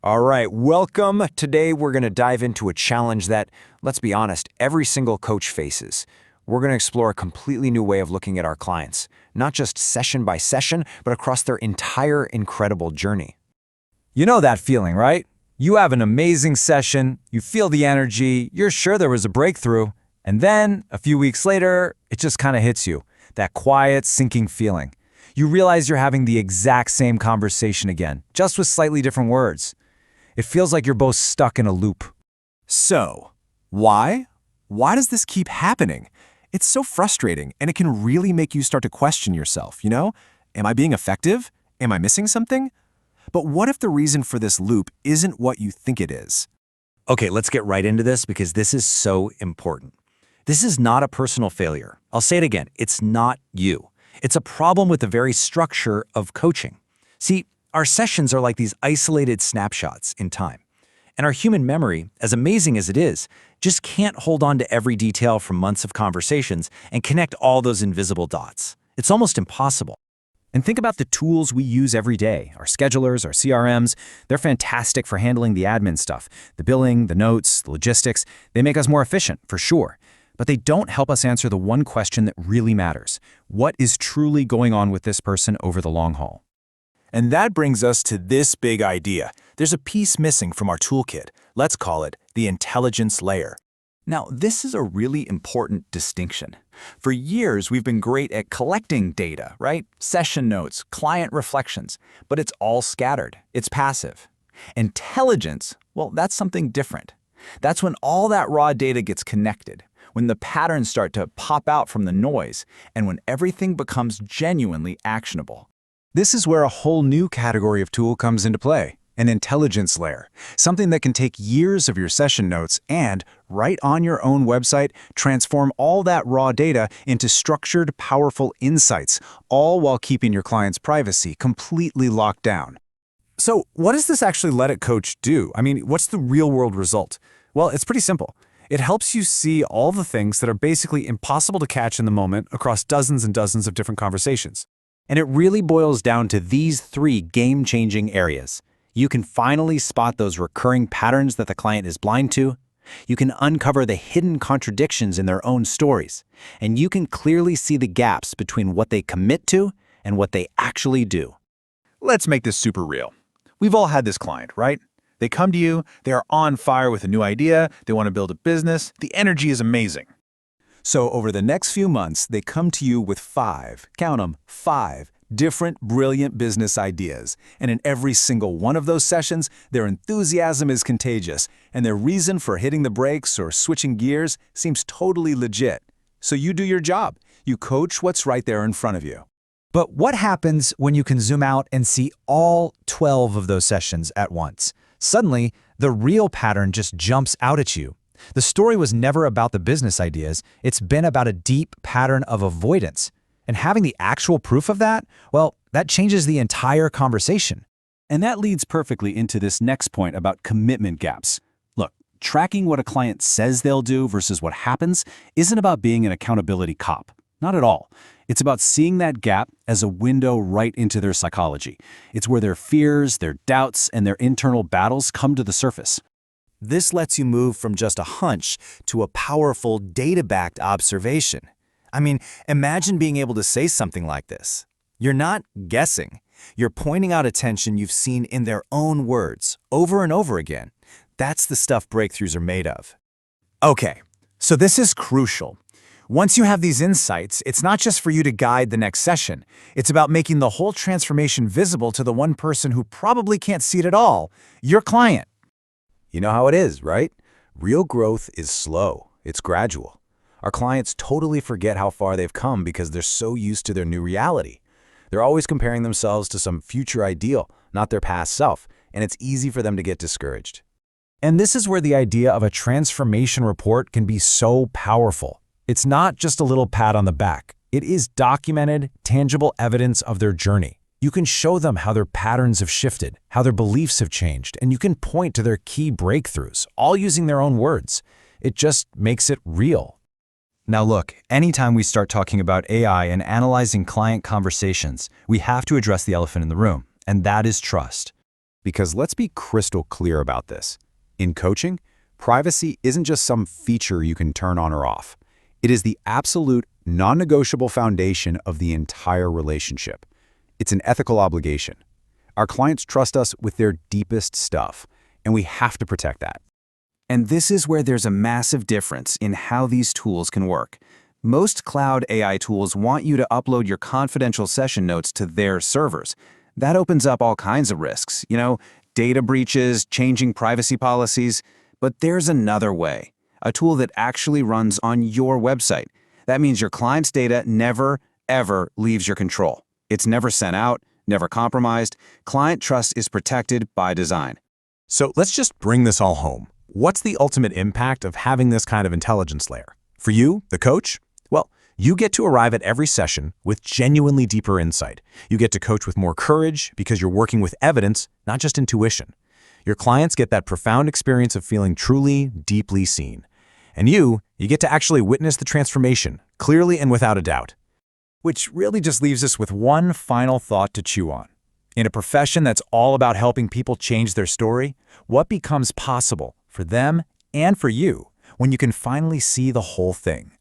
All right, welcome. Today we're going to dive into a challenge that, let's be honest, every single coach faces. We're going to explore a completely new way of looking at our clients, not just session by session, but across their entire incredible journey. You know that feeling, right? You have an amazing session, you feel the energy, you're sure there was a breakthrough, and then, a few weeks later, it just kind of hits you. That quiet, sinking feeling. You realize you're having the exact same conversation again, just with slightly different words. It feels like you're both stuck in a loop. So, why? Why does this keep happening? It's so frustrating, and it can really make you start to question yourself, you know? Am I being effective? Am I missing something? But what if the reason for this loop isn't what you think it is? Okay, let's get right into this because this is so important. This is not a personal failure. I'll say it again, it's not you. It's a problem with the very structure of coaching. See, our sessions are like these isolated snapshots in time. And our human memory, as amazing as it is, just can't hold on to every detail from months of conversations and connect all those invisible dots. It's almost impossible. And think about the tools we use every day, our schedulers, our CRMs. They're fantastic for handling the admin stuff, the billing, the notes, the logistics. They make us more efficient, for sure. But they don't help us answer the one question that really matters. What is truly going on with this person over the long haul? And that brings us to this big idea. There's a piece missing from our toolkit. Let's call it the intelligence layer. Now, this is a really important distinction. For years, we've been great at collecting data, right? Session notes, client reflections, but it's all scattered. It's passive. Intelligence, well, that's something different. That's when all that raw data gets connected, when the patterns start to pop out from the noise, and when everything becomes genuinely actionable. This is where a whole new category of tool comes into play, an intelligence layer, something that can take years of your session notes and, right on your own website, transform all that raw data into structured, powerful insights, all while keeping your client's privacy completely locked down. So, what does this actually let a coach do? I mean, what's the real-world result? Well, it's pretty simple. It helps you see all the things that are basically impossible to catch in the moment across dozens and dozens of different conversations. And it really boils down to these three game-changing areas. You can finally spot those recurring patterns that the client is blind to. You can uncover the hidden contradictions in their own stories. And you can clearly see the gaps between what they commit to and what they actually do. Let's make this super real. We've all had this client, right? They come to you, they are on fire with a new idea, they want to build a business, the energy is amazing. So over the next few months, they come to you with count them, 5 different brilliant business ideas. And in every single one of those sessions, their enthusiasm is contagious, and their reason for hitting the brakes or switching gears seems totally legit. So you do your job. You coach what's right there in front of you. But what happens when you can zoom out and see all 12 of those sessions at once? Suddenly, the real pattern just jumps out at you. The story was never about the business ideas. It's been about a deep pattern of avoidance. And having the actual proof of that, well, that changes the entire conversation. And that leads perfectly into this next point about commitment gaps. Look, tracking what a client says they'll do versus what happens isn't about being an accountability cop. Not at all. It's about seeing that gap as a window right into their psychology. It's where their fears, their doubts, and their internal battles come to the surface. This lets you move from just a hunch to a powerful data-backed observation. I mean, imagine being able to say something like this. You're not guessing. You're pointing out a tension you've seen in their own words over and over again. That's the stuff breakthroughs are made of. Okay, so this is crucial. Once you have these insights, it's not just for you to guide the next session. It's about making the whole transformation visible to the one person who probably can't see it at all, your client. You know how it is, right? Real growth is slow. It's gradual. Our clients totally forget how far they've come because they're so used to their new reality. They're always comparing themselves to some future ideal, not their past self, and it's easy for them to get discouraged. And this is where the idea of a transformation report can be so powerful. It's not just a little pat on the back. It is documented, tangible evidence of their journey. You can show them how their patterns have shifted, how their beliefs have changed, and you can point to their key breakthroughs, all using their own words. It just makes it real. Now look, anytime we start talking about AI and analyzing client conversations, we have to address the elephant in the room, and that is trust. Because let's be crystal clear about this. In coaching, privacy isn't just some feature you can turn on or off. It is the absolute, non-negotiable foundation of the entire relationship. It's an ethical obligation. Our clients trust us with their deepest stuff, and we have to protect that. And this is where there's a massive difference in how these tools can work. Most cloud AI tools want you to upload your confidential session notes to their servers. That opens up all kinds of risks, data breaches, changing privacy policies. But there's another way, a tool that actually runs on your website. That means your client's data never, ever leaves your control. It's never sent out, never compromised. Client trust is protected by design. So let's just bring this all home. What's the ultimate impact of having this kind of intelligence layer? For you, the coach? Well, you get to arrive at every session with genuinely deeper insight. You get to coach with more courage because you're working with evidence, not just intuition. Your clients get that profound experience of feeling truly, deeply seen. And you get to actually witness the transformation, clearly and without a doubt. Which really just leaves us with one final thought to chew on. In a profession that's all about helping people change their story, what becomes possible for them and for you when you can finally see the whole thing?